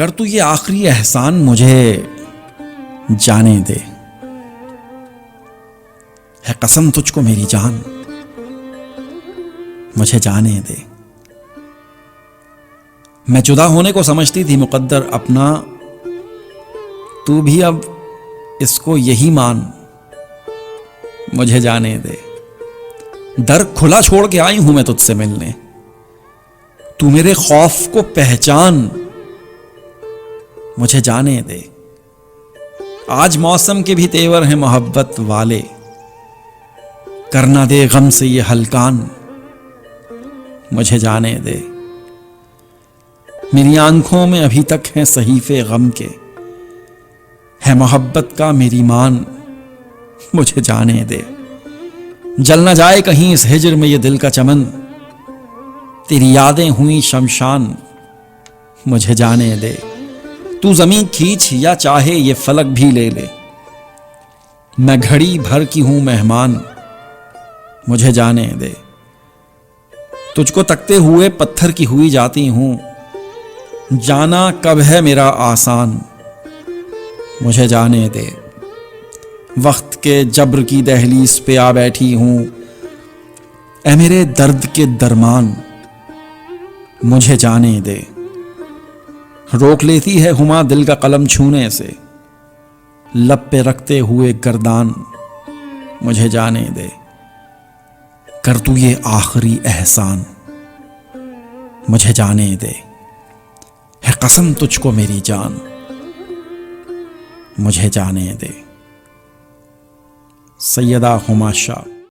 कर तू ये आखिरी एहसान मुझे जाने दे, है कसम तुझको मेरी जान मुझे जाने दे। मैं जुदा होने को समझती थी मुकद्दर अपना, तू भी अब इसको यही मान मुझे जाने दे। दर खुला छोड़ के आई हूं मैं तुझसे मिलने, तू मेरे खौफ को पहचान मुझे जाने दे। आज मौसम के भी तेवर हैं मोहब्बत वाले, करना दे गम से ये हलकान मुझे जाने दे। मेरी आंखों में अभी तक हैं सहीफे गम के, है मोहब्बत का मेरी मान मुझे जाने दे। जल ना जाए कहीं इस हिज्र में ये दिल का चमन, तेरी यादें हुई शमशान मुझे जाने दे। तू जमीन खींच या चाहे ये फलक भी ले ले, मैं घड़ी भर की हूं मेहमान मुझे जाने दे। तुझको तकते हुए पत्थर की हुई जाती हूं, जाना कब है मेरा आसान मुझे जाने दे। वक्त के जब्र की दहलीज पे आ बैठी हूं, ऐ मेरे दर्द के दरमान मुझे जाने दे। रोक लेती है हुमा दिल का कलम छूने से, लब पे रखते हुए गर्दान मुझे जाने दे। कर तू ये आखिरी एहसान मुझे जाने दे, है कसम तुझको मेरी जान मुझे जाने दे। सैयदा हुमा शाह।